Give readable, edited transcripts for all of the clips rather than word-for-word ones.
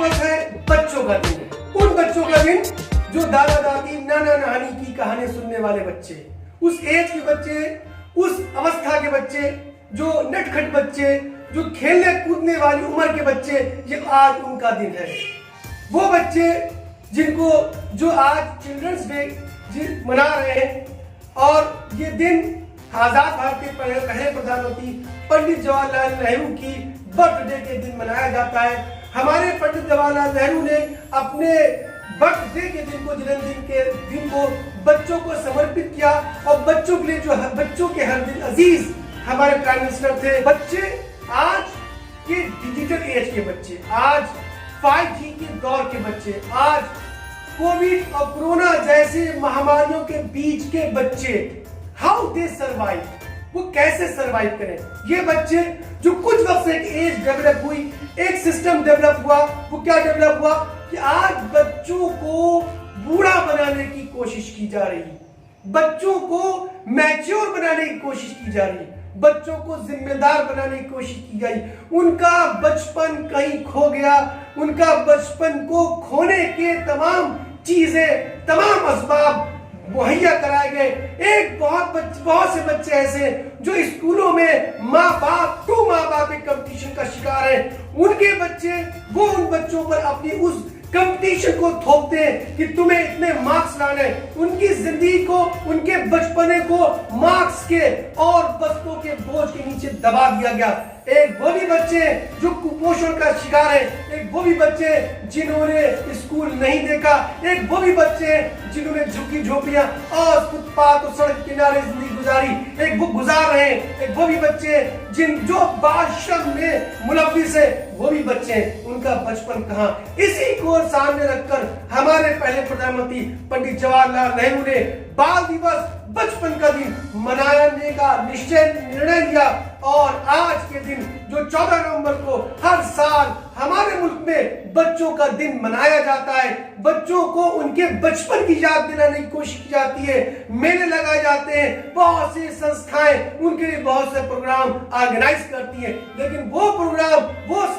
दिवस है, बच्चों का दिन है। उन बच्चों का दिन जो दादा दादी नाना नानी की कहानी सुनने वाले बच्चे, उस एज के बच्चे, उस अवस्था के बच्चे, जो नटखट बच्चे, जो खेलने कूदने वाली उम्र के बच्चे, ये आज उनका दिन है। वो बच्चे जिनको जो आज चिल्ड्रंस डे मना रहे हैं, और ये दिन आजाद भारत के पहले प्रधानमंत्री पंडित जवाहरलाल नेहरू की बर्थडे के दिन मनाया जाता है। हमारे पंडित जवाहरलाल नेहरू ने अपने बर्थडे के दिन को, जन्मदिन के दिन को बच्चों को समर्पित किया, और बच्चों के लिए जो बच्चों के हर दिल अजीज हमारे प्राइम मिनिस्टर थे। बच्चे आज के डिजिटल एज के बच्चे, आज 5G के दौर के बच्चे, आज कोविड और कोरोना जैसे महामारियों के बीच के बच्चे, हाउ दे सर्वाइव, वो कैसे सर्वाइव करें। ये बच्चे जो कुछ वक्त से एक एज डेवलप हुई, एक सिस्टम डेवलप हुआ, वो क्या डेवलप हुआ कि आज बच्चों को बूढ़ा बनाने की कोशिश की जा रही है, बच्चों को मैच्योर बनाने की कोशिश की जा रही है, बच्चों को जिम्मेदार बनाने की कोशिश की गई। उनका बचपन कहीं खो गया, उनका बचपन को खोने के तमाम चीजें, तमाम असबाब मुहैया कराए गए। बहुत से बच्चे ऐसे जो स्कूलों में माँ बाप एक कंपटीशन का शिकार है। उनके बच्चे, वो उन बच्चों पर अपनी उस कंपटीशन को थोपते हैं कि तुम्हें इतने मार्क्स लाने। उनकी जिंदगी को, उनके बचपने को मार्क्स के और बस्तों के बोझ के नीचे दबा दिया गया। एक वो भी बच्चे जो कुपोषण का शिकार है, एक वो भी बच्चे जिन्होंने स्कूल नहीं देखा, एक वो भी बच्चे जिन्होंने झुकी झोपड़ियां और फुटपाथ और सड़क किनारे जिंदगी गुजारी, एक वो गुजार रहे हैं। एक वो भी बच्चे जो बाल श्रम में मुलव्विस है, वो भी बच्चे, उनका बचपन कहां। इसी को सामने रखकर हमारे पहले प्रधानमंत्री पंडित जवाहरलाल नेहरू ने बाल दिवस, बचपन का दिन मनाने का निर्णय लिया। और आज के दिन जो 14 नवंबर को हर साल हमारे मुल्क में बच्चों का दिन मनाया जाता है, बच्चों को उनके बचपन की याद दिलाने की कोशिश की जाती है, मेले लगाए जाते हैं, बहुत सी संस्थाएं उनके लिए बहुत से प्रोग्राम ऑर्गेनाइज करती हैं। लेकिन वो प्रोग्राम,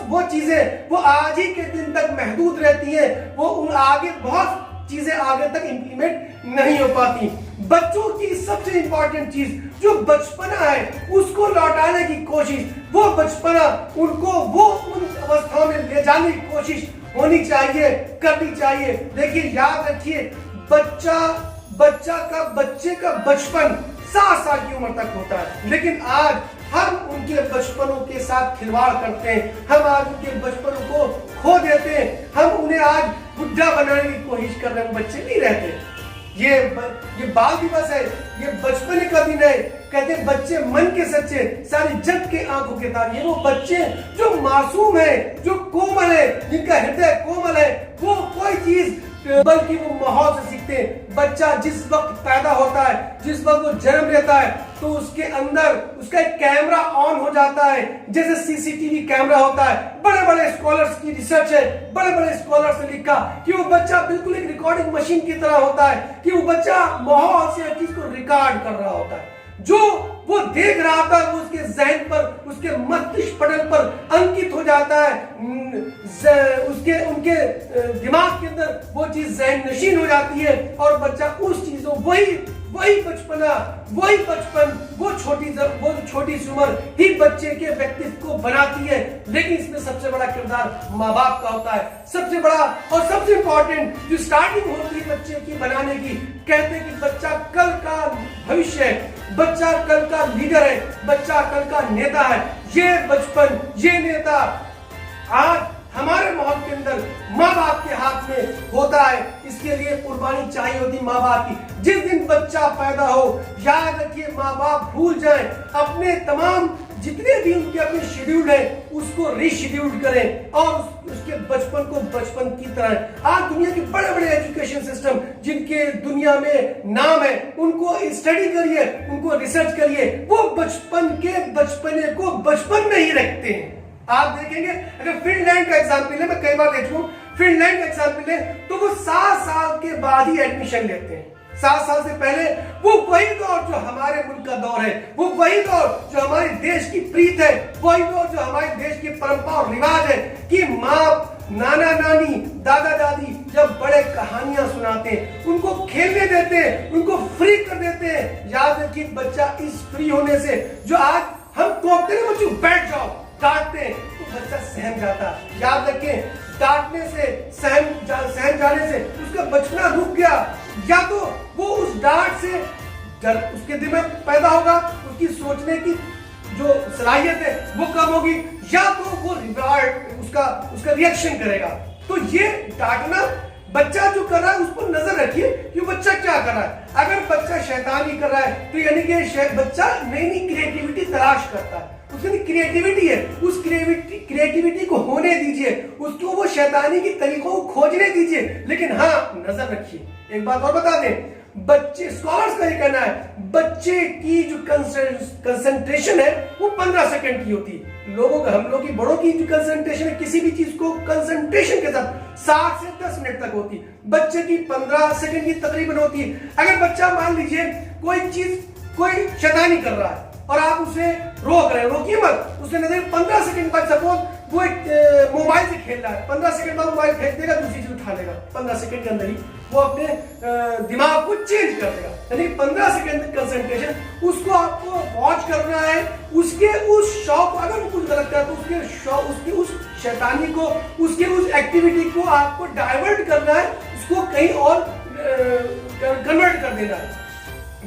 वो चीजें वो आज ही के दिन तक महदूद रहती हैं, वो उन आगे बहुत चीजें आगे तक इंप्लीमेंट नहीं हो पाती। बच्चों की सबसे इंपॉर्टेंट चीज जो बचपना है, उसको लौटाने की कोशिश, वो बचपना उनको वो उन अवस्थाओं में ले जाने की कोशिश होनी चाहिए, करनी चाहिए। देखिए, याद रखिए, बच्चे का बचपन 7 साल की उम्र तक होता है, लेकिन आज हम उनके बचपनों के साथ खिलवाड़ करते हैं, हम आज उनके बचपनों को खो देते हैं, हम उन्हें आज बुढ़ा बनाने की कोशिश कर रहे हैं। बच्चे नहीं रहते। ये बाल दिवस है, ये बचपन का दिन है। कहते हैं बच्चे मन के सच्चे, सारी जग के आंखों के तारे। वो बच्चे जो मासूम है, जो कोमल है, जिनका हृदय कोमल है, वो कोई चीज बल्कि वो माहौल से सीखते हैं। बच्चा जिस वक्त पैदा होता है, जिस वक्त वो जन्म लेता है, तो उसके अंदर उसका एक कैमरा ऑन हो जाता है, जैसे सीसीटीवी कैमरा होता है। बड़े बड़े स्कॉलर्स की रिसर्च है, बड़े बड़े स्कॉलर्स ने लिखा कि वो बच्चा बिल्कुल एक रिकॉर्डिंग मशीन की तरह होता है, कि वो बच्चा माहौल से हर चीज को रिकॉर्ड कर रहा होता है। जो वो देख रहा था वो उसके जहन पर, उसके मस्तिष्क पटल पर अंकित हो जाता है, उनके दिमाग के अंदर वो चीज जहन नशीन हो जाती है, और बच्चा उस चीजों वही बचपन, वो छोटी सी उम्र ही बच्चे के व्यक्तित्व को बनाती है। लेकिन इसमें सबसे बड़ा किरदार माँ बाप का होता है। सबसे बड़ा और सबसे इंपॉर्टेंट जो स्टार्टिंग होती है बच्चे की बनाने की, कहते हैं कि बच्चा कल का भविष्य है, बच्चा कल का लीडर है, बच्चा कल का नेता है। ये बचपन, ये नेता आज हमारे माहौल के अंदर माँ बाप के हाथ में होता है। इसके लिए कुर्बानी चाहिए होती माँ बाप की। जिस दिन बच्चा पैदा हो, याद रखिए, माँ बाप भूल जाएं, अपने तमाम जितने भी उनके अपने शेड्यूल है उसको रीशेड्यूल करें, और उसके बचपन को बचपन की तरह। आज दुनिया के बड़े बड़े एजुकेशन सिस्टम जिनके दुनिया में नाम है, उनको स्टडी करिए, उनको रिसर्च करिए, वो बचपने को बचपन में ही रखते हैं। आप देखेंगे, अगर फिनलैंड का एग्जाम्पल है, मैं कई बार देख चुका हूं, फिनलैंड का एग्जाम्पल है, तो वो 7 साल के बाद ही एडमिशन लेते हैं। 7 साल से पहले वो वही दौर जो हमारे मुल्क का दौर है, वो वही दौर जो हमारे देश की प्रीत है, वही दौर जो हमारे देश की परंपरा और रिवाज है कि माँ नाना नानी, दादा दादी जब बड़े कहानियां सुनाते हैं, उनको खेलने देते हैं, उनको फ्री कर देते हैं, याद रखिए बच्चा इस फ्री होने से, जो आज हम टोकते हैं बच्चों बैठ जाओ, डांटते हैं तो बच्चा सहम जाता है। याद रखें, डांटने से सहम जाने से उसका बचपना रुक गया, या तो वो उस डांट से डर उसके दिल में पैदा होगा, उसकी सोचने की जो सलाहियत है वो कम होगी, या तो वो रिवार्ड उसका रिएक्शन करेगा। तो ये डांटना बच्चा जो कर रहा है उस पर नजर रखिए कि बच्चा क्या कर रहा है। अगर बच्चा शैतानी कर रहा है तो यानी कि बच्चा नई नई क्रिएटिविटी तलाश करता है, उसकी क्रिएटिविटी है, उस क्रिएटिविटी को होने दीजिए, उसको वो शैतानी की तरीकों को खोजने दीजिए। लेकिन हाँ, नजर रखिए। एक बात और बता दें, बच्चे, स्कॉलर्स का ये कहना है, बच्चे की जो कंसंट्रेशन है वो 15 सेकंड की होती है। हम लोग की बड़ों की जो कंसंट्रेशन है किसी भी चीज को कंसंट्रेशन के साथ 7 से 10 मिनट तक होती है, बच्चे की 15 सेकंड की तकरीबन होती है। अगर बच्चा मान लीजिए कोई शैतानी कर रहा है और आप उसे रोक रहे हैं, रोकिए मत, उसने नजर 15 सेकंड बाद, सपोज वो एक मोबाइल से खेल रहा है, 15 सेकंड बाद मोबाइल फेंक देगा, दूसरी चीज उठा लेगा, 15 सेकंड के अंदर ही वो अपने दिमाग को चेंज कर देगा। यानी 15 सेकंड कंसंट्रेशन उसको आपको वॉच करना है, उसके उस शौक, अगर वो कुछ गलत करे तो उसके शौक, उसकी उस शैतानी को, उसके उस एक्टिविटी को आपको डाइवर्ट करना है, उसको कहीं और कन्वर्ट कर देना है।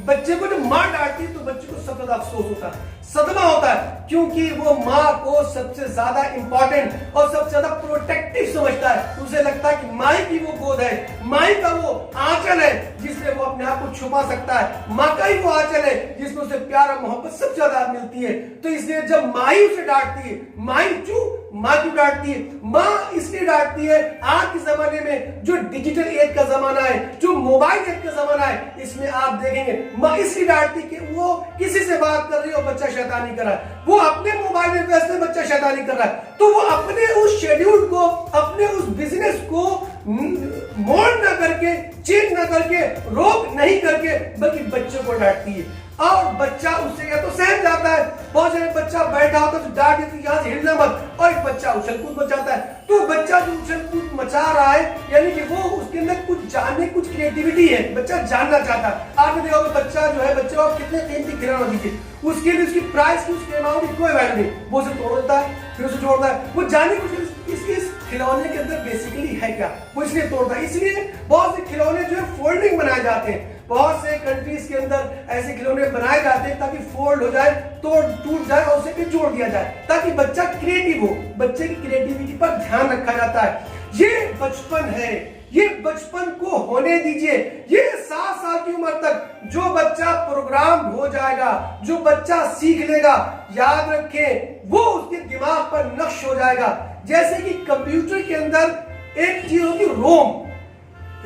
बच्चे को जब मां डांटती है तो बच्चे को सबसे ज्यादा अफसोस होता है, सदमा होता है, क्योंकि वो माँ को सबसे ज्यादा इंपॉर्टेंट और सबसे ज्यादा प्रोटेक्टिव समझता है। उसे लगता है कि माई की वो गोद है, माई का वो आंचल है जिसमें वो अपने आप को छुपा सकता है, माँ का ही वो आंचल है जिसमें उसे प्यार और मोहब्बत सबसे ज्यादा मिलती है। तो इसलिए जब माई उसे डांटती है, माई क्यों माँ क्यों डांटती है? माँ इसलिए डांटती है, आज के जमाने में जो डिजिटल एज का जमाना है, जो मोबाइल एज का जमाना है, इसमें आप देखेंगे माँ इसलिए डांटती कि वो किसी से बात कर रही हो, बच्चा शैतानी कर रहा है, वो अपने मोबाइल में व्यस्त है, बच्चा शैतानी कर रहा है, तो वो अपने उस शेड्यूल को, अपने उस बिजनेस को मोड़ ना करके, चेंज ना करके, रोक नहीं करके, बल्कि बच्चे को डांटती है। और बच्चा उससे या तो सहम जाता है, बहुत सारे बच्चा बैठा होता है तो डांट देती, यहाँ से हिलना मत, और एक बच्चा उछल कूद मच जाता है। तो बच्चा जो उछल कूद मचा रहा है, यानी कि वो उसके अंदर कुछ जानने, कुछ क्रिएटिविटी है, बच्चा जानना चाहता है। आपने देखा होगा बच्चा जो है, बच्चे को कितने कीमती खिलौना दीजिए, उसके लिए उसकी प्राइस की, उसके अमाउंट की कोई वैल्यू नहीं, वो उसे तोड़ देता है, फिर उसे जोड़ता है, वो जानने कुछ इस खिलौने के अंदर बेसिकली है क्या, वो इसलिए तोड़ता है। इसलिए बहुत से खिलौने जो है फोल्डिंग बनाए जाते हैं, बहुत से कंट्रीज के अंदर ऐसे खिलौने बनाए जाते हैं ताकि फोल्ड हो जाए, तोड़ टूट जाए और उसे फिर जोड़ दिया जाए, ताकि बच्चा क्रिएटिव हो, बच्चे की क्रिएटिविटी पर ध्यान रखा जाता है। ये बचपन है, ये बचपन को होने दीजिए। ये 7 साल की उम्र तक जो बच्चा प्रोग्राम हो जाएगा, जो बच्चा सीख लेगा, याद रखें वो उसके दिमाग पर नक्श हो जाएगा। जैसे कि कंप्यूटर के अंदर एक चीज होती है रोम,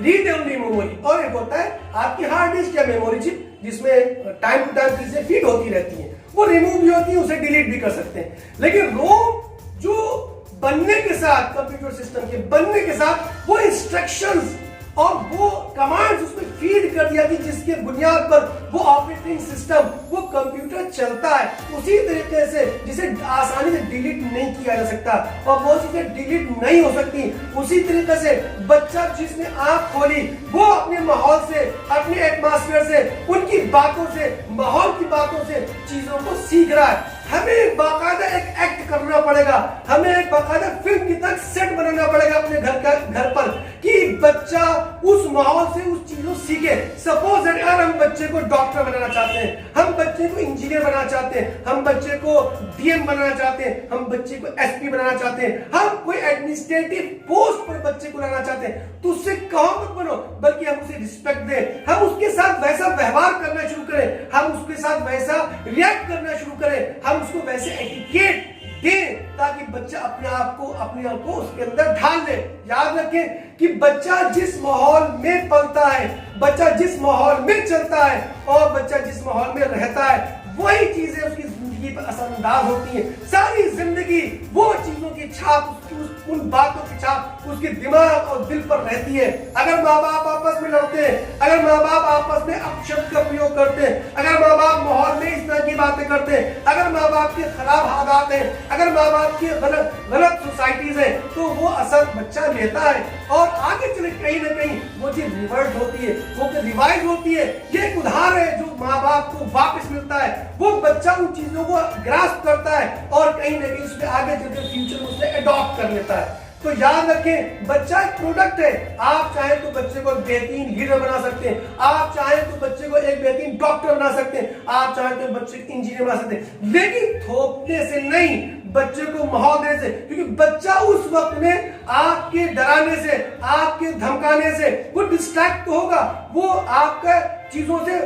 रीड ओनली मेमोरी, और एक होता है आपकी हार्ड डिस्क या मेमोरी चिप, जिसमें टाइम टू टाइम चीजें फीड होती रहती हैं, वो रिमूव भी होती है, उसे डिलीट भी कर सकते हैं। लेकिन रोम जो बनने के साथ, कंप्यूटर सिस्टम के बनने के साथ, वो इंस्ट्रक्शंस और वो कमांड्स उसमें फीड कर दिया कि जिसके बुनियाद पर वो ऑपरेटिंग सिस्टम, वो कंप्यूटर चलता है। उसी तरीके से जिसे आसानी से डिलीट नहीं किया जा सकता और वो चीजें डिलीट नहीं हो सकती, उसी तरीके से बच्चा जिसने आंख खोली वो अपने माहौल से, अपने एटमॉस्फेयर से, उनकी बातों से, माहौल की बातों से चीजों को सीख रहा है। हमें बाकायदा एक एक्ट करना पड़ेगा, हमें एक बाकायदा फिल्म की तरह सेट बनाना पड़ेगा अपने घर पर, कि बच्चा उस माहौल से उस चीजों सीखे। सपोज अगर हम बच्चे को डॉक्टर बनाना चाहते हैं, हम बच्चे को इंजीनियर बनाना चाहते हैं, हम बच्चे को डीएम बनाना चाहते हैं, हम बच्चे को एसपी बनाना चाहते हैं, हम कोई एडमिनिस्ट्रेटिव पोस्ट पर बच्चे को लाना चाहते हैं, तो उससे कहो मत बनो, बल्कि हम उसे रिस्पेक्ट दें, हम उसके साथ वैसा व्यवहार करना शुरू करें, हम उसके साथ वैसा रिएक्ट करना शुरू करें, हम उसको वैसे एटिकेट दें, ताकि बच्चा अपने आप को उसके अंदर ढाल ले। याद रखें कि बच्चा जिस माहौल में पलता है, बच्चा जिस माहौल में चलता है और बच्चा जिस माहौल में रहता है, वही चीजें उसकी जिंदगी जिंदगी पर असरअंदाज होती है। सारी जिंदगी वो चीजों की छाप, उन बातों की छाप उसके दिमाग और दिल पर रहती है। अगर माँ बाप आपस में लड़ते हैं, अगर माँ बाप आपस में अपशब्द का प्रयोग करते हैं, अगर माँ बाप माहौल में इस तरह की बातें करते हैं, अगर माँ बाप के खराब आदत हैं, अगर माँ बाप की गलत सोसाइटीज है, तो वो असर बच्चा लेता है और आगे चले कहीं ना कहीं वो चीज रिवर्ट होती है, वो रिवाइज होती है। ये एक उदाहरण है जो माँ बाप को वापस मिलता है, वो बच्चा उन चीजों को ग्रास्प करता है और कहीं ना कहीं उसमें आगे चलकर फ्यूचर में उसे अडॉप्ट कर लेता है। तो याद रखें, बच्चा एक प्रोडक्ट है। आप चाहें तो बच्चे को बेहतरीन लीडर बना सकते हैं, आप चाहें तो बच्चे को एक बेहतरीन डॉक्टर बना सकते हैं, आप चाहें तो बच्चे को इंजीनियर बना सकते हैं, लेकिन थोपने से नहीं, बच्चे को माहौल देने से। क्योंकि बच्चा उस वक्त में आपके डराने से, आपके धमकाने से वो डिस्ट्रैक्ट तो होगा, वो आपका चीजों से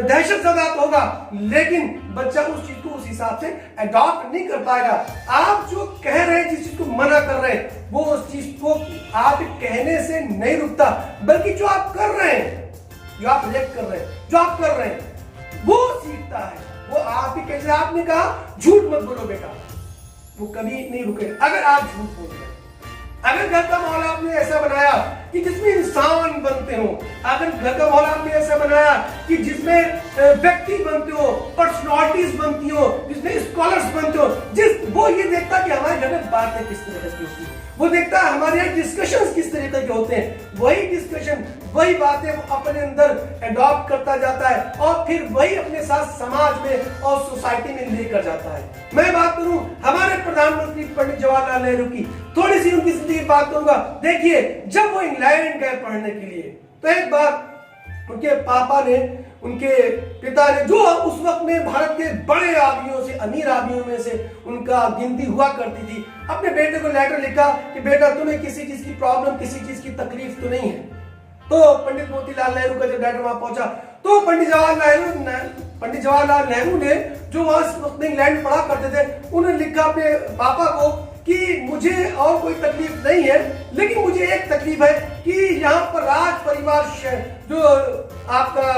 दहशत ज़दा होगा, लेकिन बच्चा उस चीज को उस हिसाब से अडॉप्ट नहीं कर पाएगा। आप जो कह रहे हैं, जिस चीज को मना कर रहे हैं, वो उस चीज को आप कहने से नहीं रुकता, बल्कि जो आप कर रहे हैं, जो आप रिएक्ट कर रहे हैं, जो आप कर रहे हैं, वो सीखता है। वो आप ही कैसे, आपने कहा झूठ मत बोलो बेटा, वो कभी नहीं रुकेगा अगर आप झूठ बोल रहे हैं। अगर घर का माहौल आपने ऐसा बनाया कि जिसमें इंसान बनते हो, अगर घर का माहौल आपने ऐसा बनाया कि जिसमें व्यक्ति बनते हो, पर्सनालिटीज बनती हो, जिसमें स्कॉलर्स बनते हो, वो ये देखता कि हमारे घर में बातें किस तरह की होती है, वो देखता है हमारे यहाँ डिस्कशंस किस तरीके के होते हैं, वही डिस्कशन, वही बातें वो अपने अंदर अडॉप्ट करता जाता है और फिर वही अपने साथ समाज में और सोसाइटी में लेकर जाता है। मैं बात करूं हमारे प्रधानमंत्री पंडित जवाहरलाल नेहरू की, थोड़ी सी उनकी जिंदगी की बात करूंगा। देखिए, जब वो इंग्लैंड गए पढ़ने के लिए, तो एक बार उनके पापा ने, उनके पिता ने, जो उस वक्त में भारत के बड़े आदमियों से, अमीर आदमियों में से उनका गिनती हुआ करती थी, अपने बेटे को लेटर लिखा कि बेटा तुम्हें किसी चीज की प्रॉब्लम, किसी चीज की तकलीफ तो नहीं है। तो पंडित मोतीलाल नेहरू का जब लेटर वहां पहुंचा, तो पंडित जवाहरलाल नेहरू ने, जो वहां इंग्लैंड में पढ़ा करते थे, उन्होंने लिखा अपने पापा को कि मुझे और कोई तकलीफ नहीं है, लेकिन मुझे एक तकलीफ है कि यहाँ पर राज परिवार, जो आपका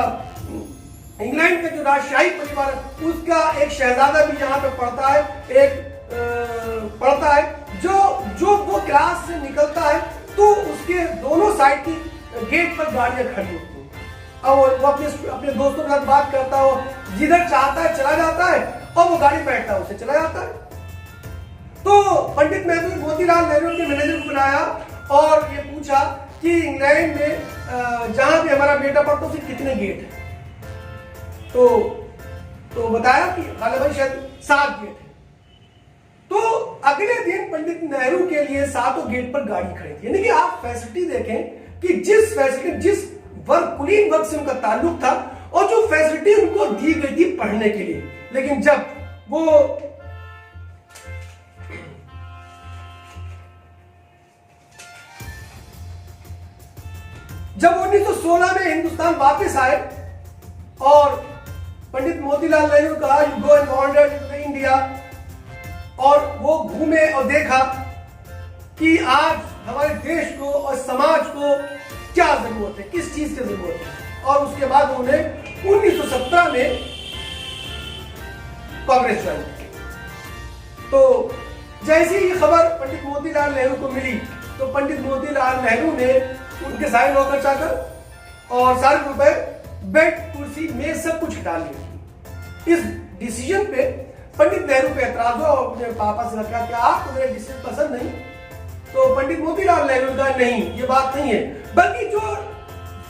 इंग्लैंड का जो राजशाही परिवार है, उसका एक शहजादा भी यहाँ पे पढ़ता है, पढ़ता है, जो वो क्लास से निकलता है तो उसके दोनों साइड की गेट पर गाड़ियां खड़ी होती हैं। अब वो अपने दोस्तों के साथ बात करता हो, जिधर चाहता है चला जाता है और वो गाड़ी बैठता है, उसे चला जाता है। तो पंडित मोतीलाल नेहरू के मैनेजर को बुलाया और ये पूछा कि इंग्लैंड में जहां भी हमारा बेटा पढ़ता है उसके कितने गेट है। तो बताया कि गालिबन शायद 7 गेट है। तो अगले दिन पंडित नेहरू के लिए 7 गेट पर गाड़ी खड़ी थी। यानी कि आप फैसिलिटी देखें कि जिस कुलीन वर्ग से उनका ताल्लुक था और जो फैसिलिटी उनको दी गई थी पढ़ने के लिए, लेकिन जब वो 1916 में हिंदुस्तान वापस आए और पंडित मोतीलाल नेहरू कहा you go and wander to India, और वो घूमे और देखा कि आज हमारे देश को और समाज को क्या जरूरत है, किस चीज की जरूरत है। और उसके बाद उन्होंने 1917 में कांग्रेस ज्वाइन की। तो जैसे ही खबर पंडित मोतीलाल नेहरू को मिली, तो पंडित मोतीलाल नेहरू ने उनके सारे नौकर चाकर और सारे रुपए, बेड, कुर्सी, मेज सब कुछ हटा लिया। इस डिसीजन पे पंडित नेहरू पे एतराज हुआ और अपने पापा से कहा कि आपको मेरे डिसीजन पसंद नहीं। तो पंडित मोतीलाल नेहरू ने कहा नहीं, ये बात नहीं है, बल्कि जो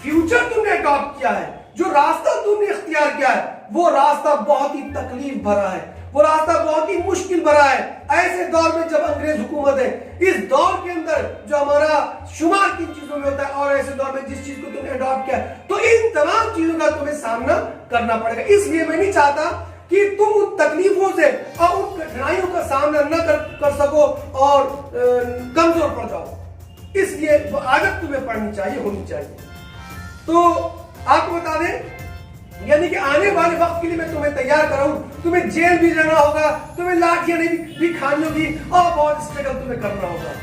फ्यूचर तुमने अडॉप्ट किया है, जो रास्ता तुमने इख्तियार किया है, वो रास्ता बहुत ही तकलीफ भरा है, वो रास्ता बहुत ही मुश्किल भरा है। ऐसे दौर में जब अंग्रेज हुकूमत है, इस दौर के अंदर जो हमारा शुमार किन चीजों में होता है और ऐसे दौर में जिस चीज को तुमने अडॉप्ट किया है, तो इन तमाम चीजों का तुम्हें सामना करना पड़ेगा। इसलिए मैं नहीं चाहता कि तुम उन तकलीफों से और उन कठिनाइयों का सामना न कर सको और कमजोर पड़ जाओ। इसलिए वो आदत तुम्हें पढ़नी चाहिए, होनी चाहिए। तो आपको बता दें, यानी कि आने वाले वक्त के लिए मैं तुम्हें तैयार कर रहा हूं। तुम्हें जेल भी रहना होगा, तुम्हें लाठियां भी खानी होगी और बहुत स्ट्रगल तुम्हें करना होगा।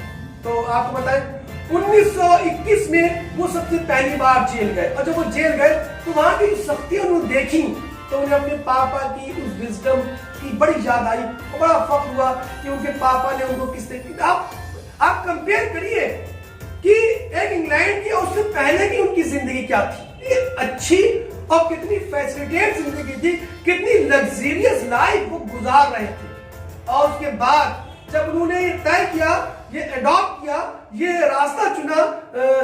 तो आपको बताएं 1921 में वो सबसे पहली बार जेल गए, और जब वो जेल गए तो वहां की सख्तियां उन्होंने देखी तो उन्हें अपने पापा की उस विजडम की बड़ी याद आई और बड़ा फख्र हुआ कि उनके पापा ने उनको किस तरीके। आप कंपेयर करिए कि एक इंग्लैंड की और उससे पहले की उनकी जिंदगी क्या थी, ये अच्छी और कितनी फैसिलिटेट जिंदगी थी, कितनी लग्जरियस लाइफ वो गुजार रहे थे। और उसके बाद जब उन्होंने ये तय किया, ये अडॉप्ट किया, ये रास्ता चुना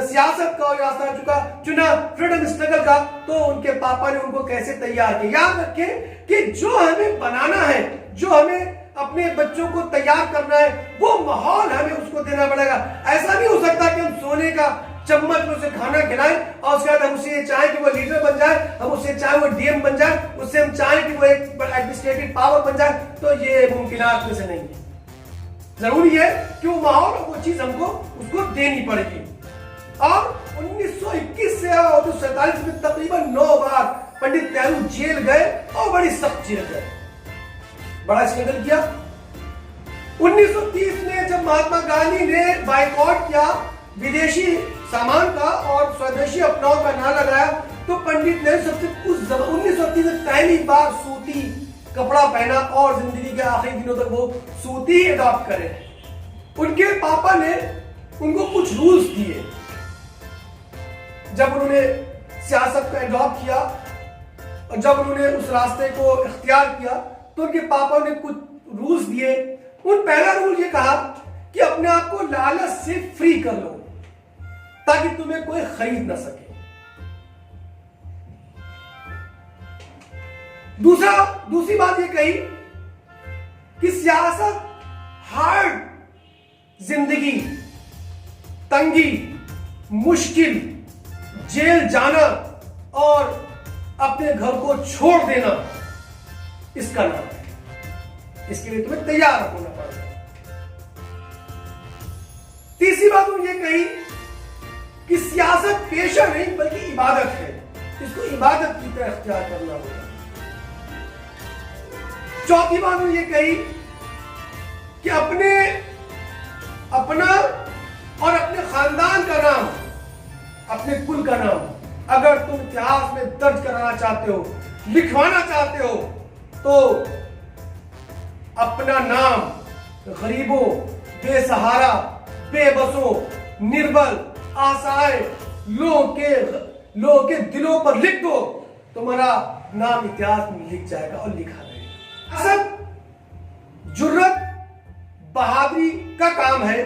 सियासत का और रास्ता चुना फ्रीडम स्ट्रगल का, तो उनके पापा ने उनको कैसे तैयार किया। याद रखें कि जो हमें बनाना है, जो हमें अपने बच्चों को तैयार करना है, वो माहौल हमें उसको देना पड़ेगा। ऐसा नहीं हो सकता कि हम सोने का चम्मच में उसे खाना खिलाएं और उसके बाद हम उसे चाहें कि वो लीडर बन जाए, हम उसे चाहें वो डीएम बन जाए, उससे हम चाहें कि वो एक एडमिनिस्ट्रेटिव पावर बन जाए, तो ये मुमकिनात में से नहीं है। जरूरी है कि वो माहौल और वो चीज हमको उसको देनी पड़ेगी। और 1921 से 1947 में तकरीबन 9 बार पंडित नेहरू जेल गए और बड़ी सख्त जेल गए, बड़ा स्ट्रगल किया। 1930 में जब महात्मा गांधी ने बाइकॉट किया विदेशी सामान का और स्वदेशी अपनाओ का नारा लगाया, तो पंडित नेहरू सबसे उस 1930 में पहली बार सूती कपड़ा पहना और जिंदगी के आखिरी दिनों तक वो सूती अडॉप्ट करे। उनके पापा ने उनको कुछ रूल्स दिए। जब उन्होंने सियासत को अडॉप्ट किया और जब उन्होंने उस रास्ते को इख्तियार किया, तो उनके पापा ने कुछ रूल्स दिए। उन पहला रूल ये कहा कि अपने आप को लालच से फ्री कर लो ताकि तुम्हें कोई खरीद ना सके। दूसरी बात ये कही कि सियासत, हार्ड जिंदगी, तंगी, मुश्किल, जेल जाना और अपने घर को छोड़ देना इसका नाम है। इसके लिए तुम्हें तैयार होना पड़ेगा। तीसरी बात उन्होंने ये कही कि सियासत पेशा नहीं बल्कि इबादत है, इसको इबादत की तरह इख्तियार करना होगा। चौथी बात उन्होंने ये कही कि अपना और अपने खानदान का नाम, अपने कुल का नाम अगर तुम इतिहास में दर्ज कराना चाहते हो, लिखवाना चाहते हो, तो अपना नाम गरीबों, बेसहारा, बेबसों, निर्बल, असहाय लोगों के दिलों पर लिख दो, तुम्हारा नाम इतिहास में लिख जाएगा और लिखा रहेगा। असद जुर्रत, बहादुरी का काम है,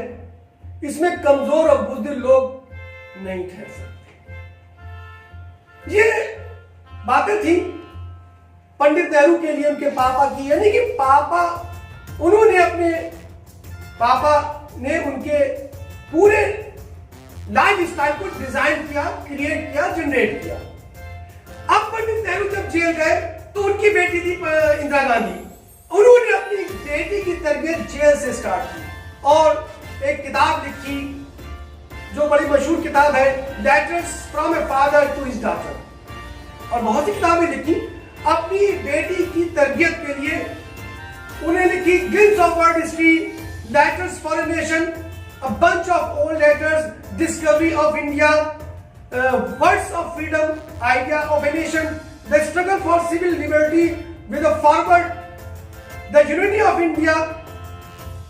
इसमें कमजोर और बुज़दिल लोग नहीं ठहर सकते। ये बातें थी पंडित नेहरू के लिए उनके पापा की, यानी कि पापा ने उनके पूरे लाइफ स्टाइल को डिजाइन किया, क्रिएट किया, जनरेट किया। अब पंडित नेहरू जब जेल गए तो उनकी बेटी थी इंदिरा गांधी, उन्होंने अपनी बेटी की तरबियत जेल से स्टार्ट की और एक किताब लिखी जो बड़ी मशहूर किताब है, letters from a father to his daughter, और बहुत सी किताबें लिखी अपनी बेटी की तरबियत के लिए। उन्हें लिखी glimpses of world history, letters for a nation, a bunch of old letters, discovery of India, words of freedom, idea of a nation, the struggle for civil liberty with a foreword, the unity of India,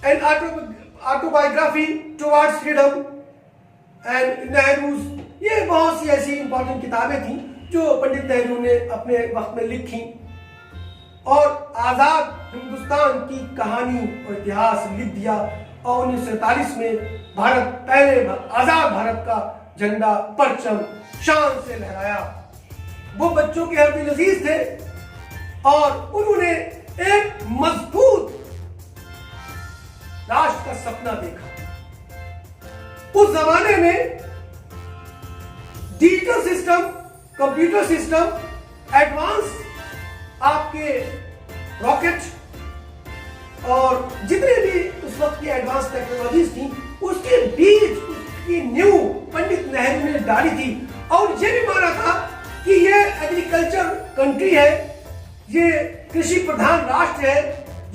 and autobiography towards freedom and Nehru's. ये बहुत सी ऐसी important किताबें थी जो पंडित नेहरू ने अपने वक्त में लिखी और आजाद हिंदुस्तान की कहानी और इतिहास लिख दिया। और 1947 में पहले आजाद भारत का झंडा, परचम शान से लहराया। वो बच्चों के हर दिल अजीज थे और उन्होंने एक मजबूत राष्ट्र का सपना देखा। उस जमाने में digital system, computer system, advance आपके रॉकेट और जितने भी उस वक्त की एडवांस टेक्नोलॉजीज थी, उसके बीच उसकी नींव पंडित नेहरू ने डाली थी। और ये भी माना था कि ये एग्रीकल्चर कंट्री है, ये कृषि प्रधान राष्ट्र है,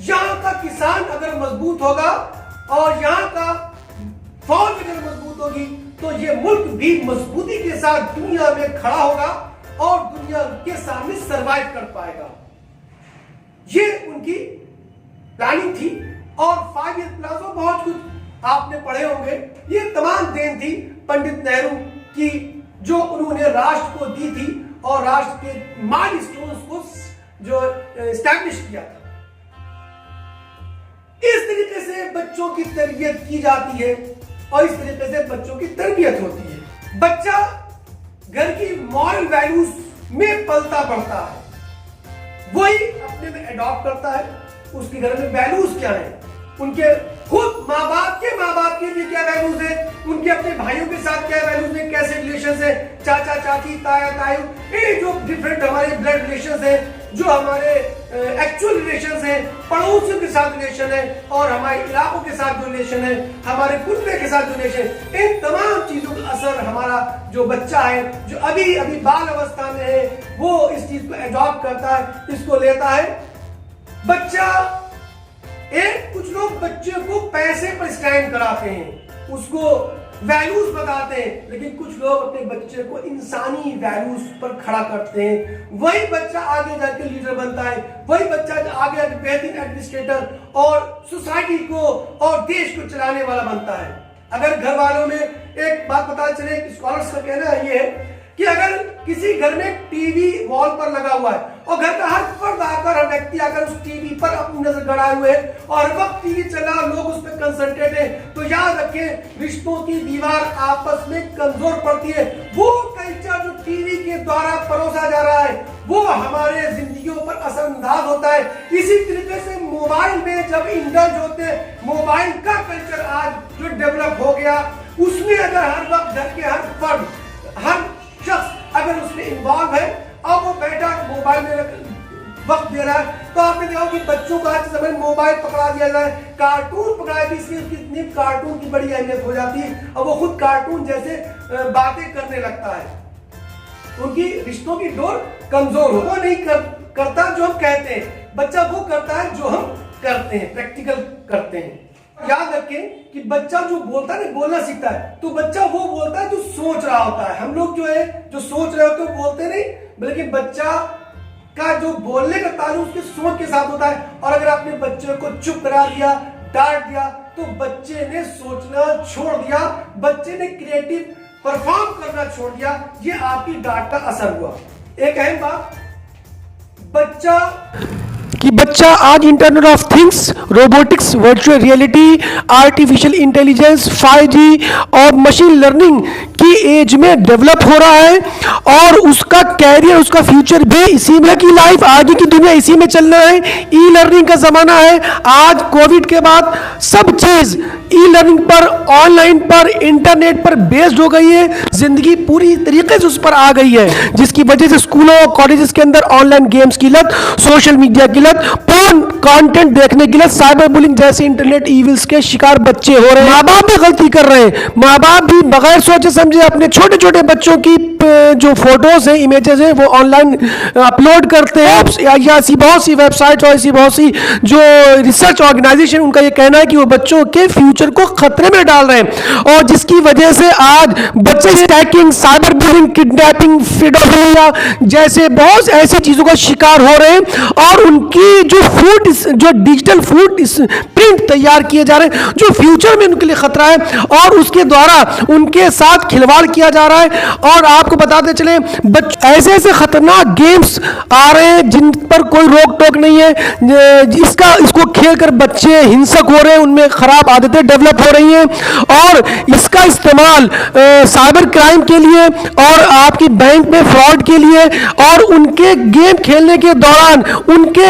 यहाँ का किसान अगर मजबूत होगा और यहाँ का फौज अगर मजबूत होगी तो ये मुल्क भी मजबूती के साथ दुनिया में खड़ा होगा और दुनिया के सामने सरवाइव कर पाएगा। ये उनकी प्लानिंग थी और 5 ईयर प्लान और बहुत कुछ आपने पढ़े होंगे। ये तमाम देन थी पंडित नेहरू की, जो उन्होंने राष्ट्र को दी थी और राष्ट्र के माइलस्टोन्स को जो एस्टैब्लिश किया था। इस तरीके से बच्चों की तरबियत की जाती है और इस तरीके से बच्चों की तरबियत होती है। बच्चा घर की मॉरल वैल्यूज में पलता बढ़ता है, वही अपने में अडॉप्ट करता है। उसके घर में वैल्यूज क्या है, उनके खुद माँ बाप के लिए क्या वैल्यूज है, उनके अपने भाइयों के साथ क्या वैल्यूज है, कैसे रिलेशन है, चाचा चाची ताया तायू, ये जो डिफरेंट हमारे ब्लड रिलेशन है, जो हमारे एक्चुअल रिलेशन है, पड़ोसियों के साथ रिलेशन है और हमारे इलाकों के साथ जो रिलेशन है, हमारे कुनबे के साथ जो रिलेशन, इन तमाम चीजों का असर हमारा जो बच्चा है, जो अभी अभी बाल अवस्था में है, वो इस चीज को एडॉप्ट करता है, इसको लेता है। बच्चा कुछ लोग बच्चे को पैसे पर स्टैंड कराते हैं, उसको वैल्यूज बताते हैं, लेकिन कुछ लोग अपने बच्चे को इंसानी वैल्यूज पर खड़ा करते हैं। वही बच्चा आगे जाके लीडर बनता है, वही बच्चा आगे जाके बेहतरीन एडमिनिस्ट्रेटर और सोसाइटी को और देश को चलाने वाला बनता है। अगर घर वालों में एक बात पता चले, स्कॉलर्स का कहना ये है कि अगर किसी घर में टीवी वॉल पर लगा हुआ है और घर का हर फर्द आकर, हर व्यक्ति आकर उस टीवी पर अपनी नजर गड़ाए हुए है और हर वक्त टीवी चल रहा है, लोग उस पर कंसंट्रेट है, तो याद रखें रिश्तों की दीवार आपस में कमजोर पड़ती है। वो कल्चर जो टीवी के द्वारा परोसा जा रहा है वो हमारे जिंदगियों पर असरअंदाज होता है। इसी तरीके से मोबाइल में जब इंडल्ज होते हैं, मोबाइल का कल्चर आज जो डेवलप हो गया, उसमें अगर हर वक्त घर के हर फर्द, हर शख्स अगर उसमें इन्वॉल्व है और वो बैठा मोबाइल में वक्त दे रहा है, तो आपने देखा कि बच्चों को आज के समय मोबाइल पकड़ा दिया जाए, कार्टून पकड़ा दी, इसलिए कितनी कार्टून की बड़ी अहमियत हो जाती है और वो खुद कार्टून जैसे बातें करने लगता है। उनकी रिश्तों की डोर कमजोर हो, वो नहीं करता जो हम कहते हैं, बच्चा वो करता है जो हम करते हैं, प्रैक्टिकल करते हैं। याद रखें कि बच्चा जो बोलता है ना, बोलना सीखता है, तो बच्चा वो बोलता है जो सोच रहा होता है। हम लोग जो है जो सोच रहे होते हैं बोलते नहीं, बल्कि बच्चा का जो बोलने का ताल्लुक उसके सोच के साथ होता है। और अगर आपने बच्चे को चुप करा दिया, डांट दिया, तो बच्चे ने सोचना छोड़ दिया, बच्चे ने क्रिएटिव परफॉर्म करना छोड़ दिया। ये आपकी डांट का असर हुआ। एक अहम बात, बच्चा आज internet of things, robotics, virtual reality, artificial intelligence, 5G और मशीन लर्निंग की एज में डेवलप हो रहा है और उसका कैरियर, उसका फ्यूचर भी इसी में, की लाइफ आगे की दुनिया इसी में चल रहा है। ई लर्निंग का जमाना है। आज कोविड के बाद सब चीज ई लर्निंग पर, ऑनलाइन पर, इंटरनेट पर बेस्ड हो गई है। जिंदगी पूरी तरीके से उस पर आ गई है, जिसकी वजह से स्कूलों और कॉलेजेस के अंदर ऑनलाइन गेम्स की लत, सोशल मीडिया की लत, पोर्न कंटेंट देखने की लत, साइबर बुलिंग जैसे इंटरनेट इविल्स के शिकार बच्चे हो रहे हैं। माँ बाप भी गलती कर रहे हैं। माँ बाप भी बगैर सोचे समझे अपने छोटे छोटे बच्चों की जो फोटोज हैं, इमेजेस हैं, वो ऑनलाइन अपलोड करते हैं। या ऐसी बहुत सी वेबसाइट और ऐसी बहुत सी जो रिसर्च ऑर्गेनाइजेशन, उनका ये कहना है कि वो बच्चों के फ्यूचर को खतरे में डाल रहे हैं और जिसकी वजह से आज बच्चे hacking, cyber bullying, kidnapping, paedophilia जैसे बहुत ऐसी चीजों का शिकार हो रहे हैं और उनकी जो डिजिटल फूड प्रिंट तैयार किए जा रहे हैं, जो फ्यूचर में उनके लिए खतरा है और उसके द्वारा उनके साथ खिलवाड़ किया जा रहा है। और आपको बताते चले, ऐसे ऐसे खतरनाक गेम्स आ रहे हैं जिन पर कोई रोक टोक नहीं है। इसको खेलकर बच्चे हिंसक हो रहे हैं, उनमें खराब आदतें डेवलप हो रही हैं और इसका इस्तेमाल साइबर क्राइम के लिए और आपकी बैंक में फ्रॉड के लिए और उनके गेम खेलने के दौरान उनके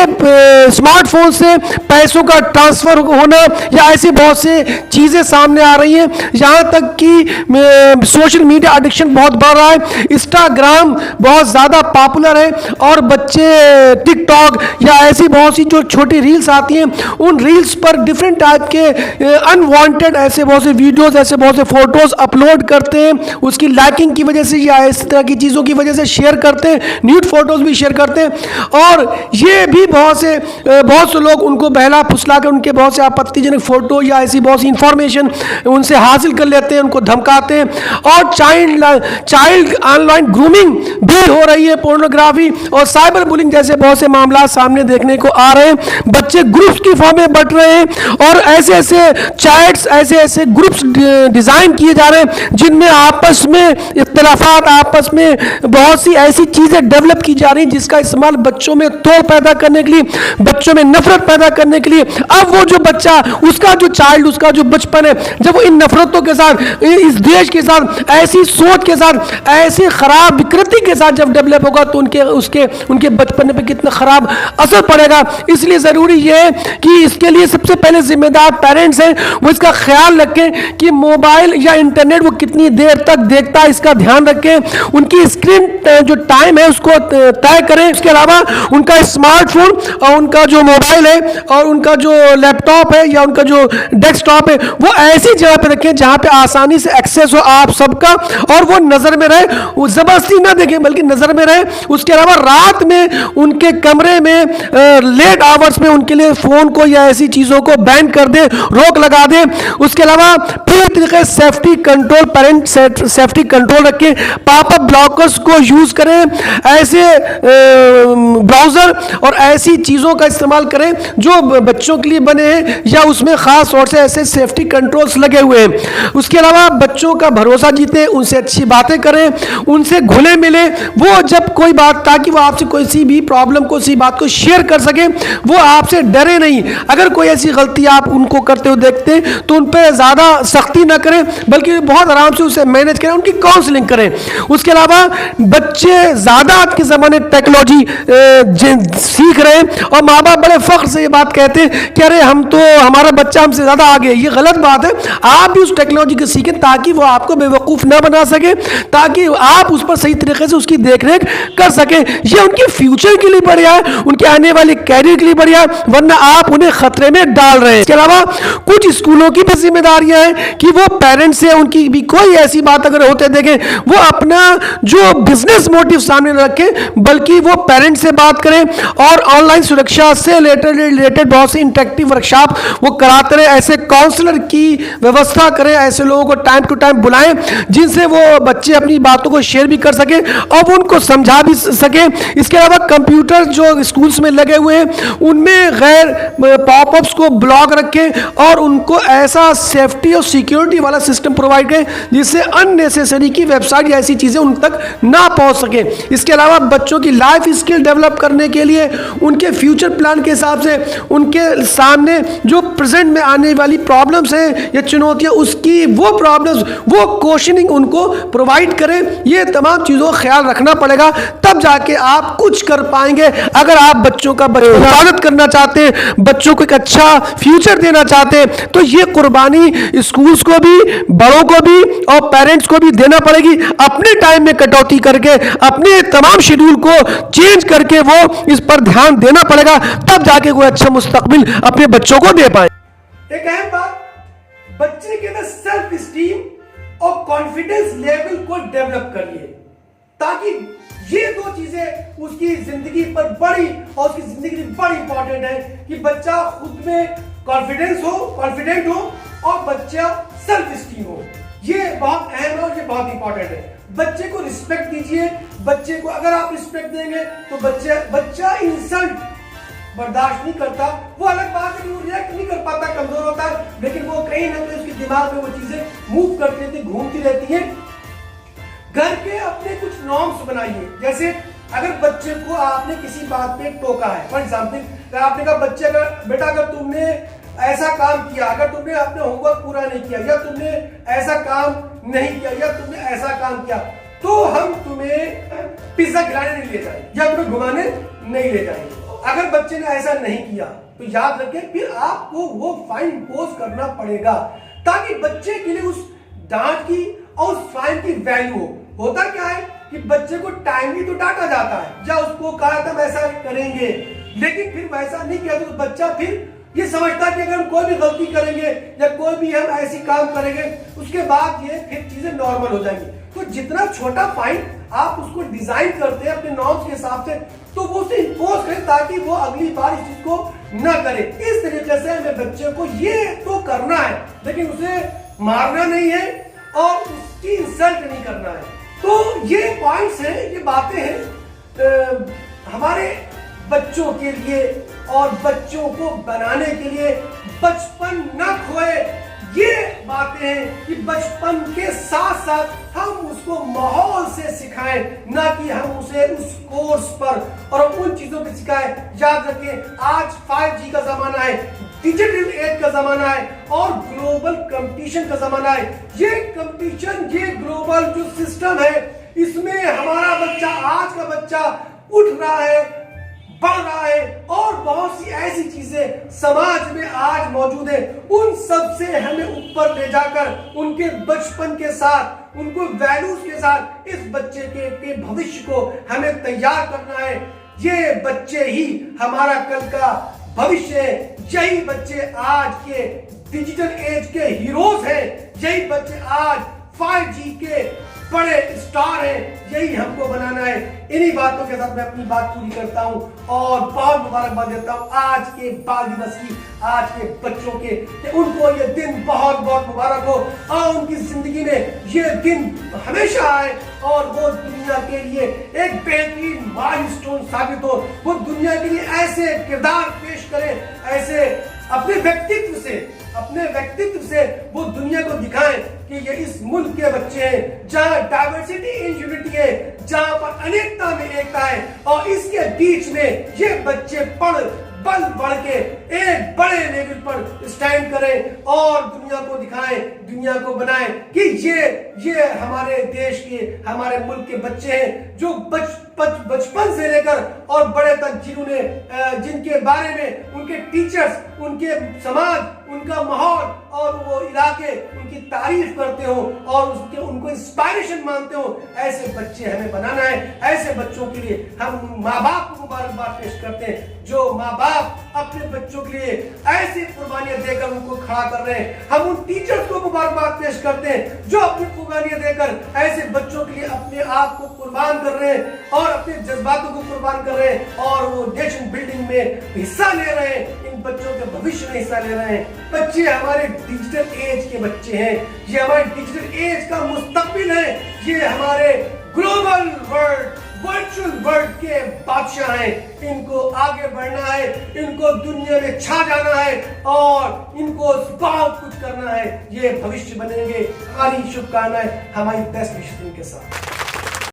स्मार्टफोन से पैसों का ट्रांसफर होना या ऐसी बहुत से चीजें सामने आ रही हैं। यहां तक कि सोशल मीडिया एडिक्शन बहुत बढ़ रहा है। इंस्टाग्राम बहुत ज्यादा पॉपुलर है और बच्चे टिकटॉक या ऐसी बहुत सी जो छोटी रील्स आती हैं, उन रील्स पर डिफरेंट टाइप के अनवांटेड ऐसे बहुत से वीडियोस, ऐसे बहुत से फोटोज अपलोड करते हैं। उसकी लाइकिंग की वजह से या इस तरह की चीज़ों की वजह से शेयर करते हैं, न्यूड फोटोज भी शेयर करते हैं और ये भी बहुत बहुत से लोग उनको बहला फुसला कर उनके बहुत से आपत्तिजनक फोटो या ऐसी बहुत सी इंफॉर्मेशन उनसे हासिल कर लेते हैं, उनको धमकाते हैं। और चाइल्ड ऑनलाइन ग्रूमिंग भी हो रही है, पोर्नोग्राफी और साइबर बुलिंग जैसे बहुत से मामला सामने देखने को आ रहे हैं। बच्चे ग्रुप्स की फॉर्म में बट रहे हैं और ऐसे ऐसे चैट्स, ऐसे ऐसे ग्रुप्स डिजाइन किए जा रहे हैं जिनमें आपस में इख्तिलाफात, आपस में बहुत सी ऐसी चीजें डेवलप की जा रही हैं जिसका इस्तेमाल बच्चों में तोड़ पैदा करने के लिए, बच्चों में नफरत पैदा करने के लिए। अब वो जो बच्चा, उसका जो चाइल्ड, उसका जो बचपन है, जब वो इन नफरतों के साथ, इस देश के साथ, ऐसी सोच के साथ, ऐसी खराब विकृति के साथ जब डेवलप होगा तो उनके बचपन पे कितना खराब असर पड़ेगा। इसलिए जरूरी ये है कि इसके लिए सबसे पहले जिम्मेदार पेरेंट्स हैं, वो इसका ख्याल रखें कि मोबाइल या इंटरनेट वो कितनी देर तक देखता है, इसका ध्यान रखें। उनकी स्क्रीन जो टाइम है उसको तय करें। इसके अलावा उनका स्मार्टफोन और उनका जो मोबाइल है और उनका जो लैपटॉप है या उनका जो डेस्कटॉप है वो ऐसी जगह पे रखें जहां पे आसानी से एक्सेस हो आप सबका और वो नजर में रहे, वो जबरदस्ती ना देखें बल्कि नजर में रहे। उसके अलावा रात में उनके कमरे में लेट आवर्स में उनके लिए फोन को या ऐसी चीजों को बैन कर दे, रोक लगा दे। उसके अलावा पूरी तरीके safety control, parent safety control रखें, पॉपअप ब्लॉकर्स को यूज करें, ऐसे ब्राउजर और ऐसी चीजों का इस्तेमाल करें जो बच्चों के लिए बने हैं या उसमें खास तौर से ऐसे सेफ्टी कंट्रोल्स लगे हुए हैं। उसके अलावा बच्चों का भरोसा जीते, उनसे अच्छी बातें करें, उनसे घुले मिले। वो जब कोई बात, ताकि वो आपसे कोई सी भी प्रॉब्लम को, सी बात को शेयर कर सके, वो आपसे डरे नहीं। अगर कोई ऐसी गलती आप उनको करते हुए देखते हैं तो उन पर ज्यादा सख्ती ना करें बल्कि बहुत आराम से उसे मैनेज करें, उनकी काउंसलिंग करें। उसके अलावा बच्चे ज्यादा आज के जमाने टेक्नोलॉजी सीख रहे हैं और माँ बाप बड़े फख्र से ये बात कहते हैं कि अरे हम तो, हमारा बच्चा हमसे ज्यादा आगे। ये गलत बात है। आप भी उस टेक्नोलॉजी को सीखें ताकि वो आपको बेवकूफ ना बना सके, ताकि आप उस पर सही तरीके से उसकी देखरेख कर सके। ये उनके फ्यूचर के लिए बढ़िया है, उनके आने वाले कैरियर के लिए बढ़िया है, वरना आप उन्हें खतरे में डाल रहे हैं। इसके अलावा कुछ स्कूलों की भी जिम्मेदारियां हैं कि वो पेरेंट्स से उनकी भी कोई ऐसी बात अगर होते देखें, वो अपना जो बिजनेस मोटिव सामने न रखें बल्कि वो पेरेंट्स से बात करें और ऑनलाइन सुरक्षा से रिलेटेड बहुत सी इंटरेक्टिव वर्कशॉप वो कराते रहे। ऐसे काउंसलर की व्यवस्था करें, ऐसे लोगों को टाइम टू टाइम बुलाएं जिनसे वो बच्चे अपनी बातों को शेयर भी कर सके और वो उनको समझा भी सके। इसके अलावा कंप्यूटर जो स्कूल्स में लगे हुए हैं उनमें गैर पॉपअप्स को ब्लॉक रखें और उनको ऐसा सेफ्टी और सिक्योरिटी वाला सिस्टम प्रोवाइड करें जिससे अननेसेसरी की वेबसाइट या ऐसी चीजें उन तक ना पहुंच सके। इसके अलावा बच्चों की लाइफ स्किल डेवलप करने के लिए उनके फ्यूचर प्लान के हिसाब से उनके सामने जो प्रेजेंट में आने वाली प्रॉब्लम्स हैं या चुनौतियां, उसकी वो प्रॉब्लम्स, वो क्वेश्चनिंग उनको प्रोवाइड करें। ये तमाम चीज़ों का ख्याल रखना पड़ेगा, तब जाके आप कुछ कर पाएंगे। अगर आप बच्चों का हिफाजत करना चाहते हैं, बच्चों को एक अच्छा फ्यूचर देना चाहते हैं, तो ये कुर्बानी स्कूल्स को भी, बड़ों को भी और पेरेंट्स को भी देना पड़ेगी। अपने टाइम में कटौती करके, अपने तमाम शेड्यूल को चेंज करके वो इस पर ध्यान देना पड़ेगा, तब जाके कोई अच्छा मुस्तकबिल अपने बच्चों को दे पाए। एक अहम बात, बच्चे के अंदर सेल्फ स्टीम और कॉन्फिडेंस लेवल को डेवलप करिए ताकि ये दो चीजें उसकी जिंदगी पर बड़ी और उसकी जिंदगी में बड़ी इंपॉर्टेंट है कि बच्चा खुद में कॉन्फिडेंट हो और बच्चा सेल्फ स्टीम हो। ये बहुत अहम है और ये बहुत इंपॉर्टेंट है। बच्चे को रिस्पेक्ट दीजिए। बच्चे को अगर आप रिस्पेक्ट देंगे तो बच्चा इंसल्ट बर्दाश्त नहीं करता। वो अलग बात है, वो रिएक्ट नहीं कर पाता, कमजोर होता है, लेकिन वो कहीं ना कहीं उसके दिमाग में वो चीजें मूव करती रहती, घूमती रहती हैं। घर के अपने कुछ नॉर्म्स बनाइए। जैसे अगर बच्चे को आपने किसी बात पे टोका है, फॉर एग्जाम्पल आपने कहा बच्चे अगर बेटा अगर तुमने ऐसा काम किया, अगर तुमने अपने होमवर्क पूरा नहीं किया या तुमने ऐसा काम नहीं किया या तुमने ऐसा काम किया तो हम तुम्हें पिज्जा खिलाने नहीं ले जाएंगे या तुम्हें घुमाने नहीं ले जाएंगे। अगर बच्चे ने ऐसा नहीं किया तो याद रखें फिर आपको वो फाइन इम्पोज करना पड़ेगा ताकि बच्चे के लिए उस डांट की और उस फाइन की वैल्यू होता क्या है कि बच्चे को टाइमली तो डांटा जाता है या उसको कहा था वैसा करेंगे, लेकिन फिर वैसा नहीं किया तो बच्चा फिर ये समझता है कि अगर हम कोई भी गलती करेंगे या कोई भी हम ऐसी काम करेंगे उसके बाद ये फिर चीजें नॉर्मल हो जाएंगी। तो जितना छोटा फाइन आप उसको डिजाइन करते हैं अपने नॉर्म्स के हिसाब से तो वो उसे इम्पोज करें ताकि वो अगली बार इस चीज को ना करे। इस तरीके से हमें बच्चे को ये तो करना है, लेकिन उसे मारना नहीं है और उसकी इंसल्ट नहीं करना है। तो ये पॉइंट्स हैं, ये बातें हैं हमारे बच्चों के लिए और बच्चों को बनाने के लिए। बचपन न खोए, ये बातें हैं कि बचपन के साथ साथ हम उसको माहौल से सिखाएं, ना कि हम उसे उस कोर्स पर और उन चीजों पर सिखाएं। याद रखें, आज 5G का जमाना है, डिजिटल एज का जमाना है और ग्लोबल कंपटीशन का जमाना है। ये कंपटीशन, ये ग्लोबल जो सिस्टम है, इसमें हमारा बच्चा, आज का बच्चा उठ रहा है, बढ़ रहा है और बहुत सी ऐसी चीजें समाज में आज मौजूद है। उन सब से हमें ऊपर ले जाकर उनके बचपन के साथ, उनको वैल्यूज के साथ इस बच्चे के भविष्य को हमें तैयार करना है। ये बच्चे ही हमारा कल का भविष्य है। यही बच्चे आज के डिजिटल एज के हीरोज हैं। यही बच्चे आज 5G के बड़े स्टार हैं। यही हमको बनाना है। इन्हीं बातों के साथ मैं अपनी बात पूरी करता हूं और बहुत मुबारकबाद देता हूं आज के बाल दिवस की, आज के बच्चों के, कि उनको ये दिन बहुत बहुत मुबारक हो और उनकी जिंदगी में ये दिन हमेशा आए और वो दुनिया के लिए एक बेहतरीन माइलस्टोन साबित हो। वो दुनिया के लिए ऐसे किरदार पेश करें, ऐसे अपने व्यक्तित्व से वो दुनिया को दिखाएं कि ये इस मुल्क के बच्चे हैं जहां डाइवर्सिटी इन यूनिटी है, जहां पर अनेकता में एकता है और इसके बीच में ये बच्चे बढ़ के एक बड़े लेवल पर स्टैंड करें और दुनिया को दिखाएं, दुनिया को बनाएं कि ये हमारे देश के, हमारे मुल्क के बच्चे हैं जो बचपन से लेकर और बड़े तक जिनके बारे में उनके टीचर्स, उनके समाज, उनका माहौल और वो इलाके उनकी तारीफ करते हो और उनको इंस्पायरेशन मानते हो। ऐसे बच्चे हमें बनाना है। ऐसे बच्चों के लिए हम माँ बाप को मुबारकबाद पेश करते हैं, जो माँ बाप अपने बच्चों के लिए ऐसी कुर्बानियां देकर उनको खड़ा कर रहे हैं। हम उन टीचर्स को मुबारकबाद पेश करते हैं जो अपनी कुर्बानियां देकर ऐसे बच्चों के लिए अपने आप को कुर्बान कर रहे हैं और अपने जज्बातों को कुर्बान कर रहे हैं और वो नेशन बिल्डिंग में हिस्सा ले रहे हैं, इन बच्चों के भविष्य में हिस्सा ले रहे हैं। बच्चे हमारे डिजिटल एज के बच्चे हैं, ये हमारे डिजिटल एज का मुस्तकबिल है, ये हमारे ग्लोबल वर्ल्ड, वर्चुअल वर्ल्ड के बादशाह हैं। इनको आगे बढ़ना है, इनको दुनिया में छा जाना है और इनको बहुत कुछ करना है। ये भविष्य बनेंगे। हमारी शुभकामनाएं, हमारी बेस्ट विशेष के साथ।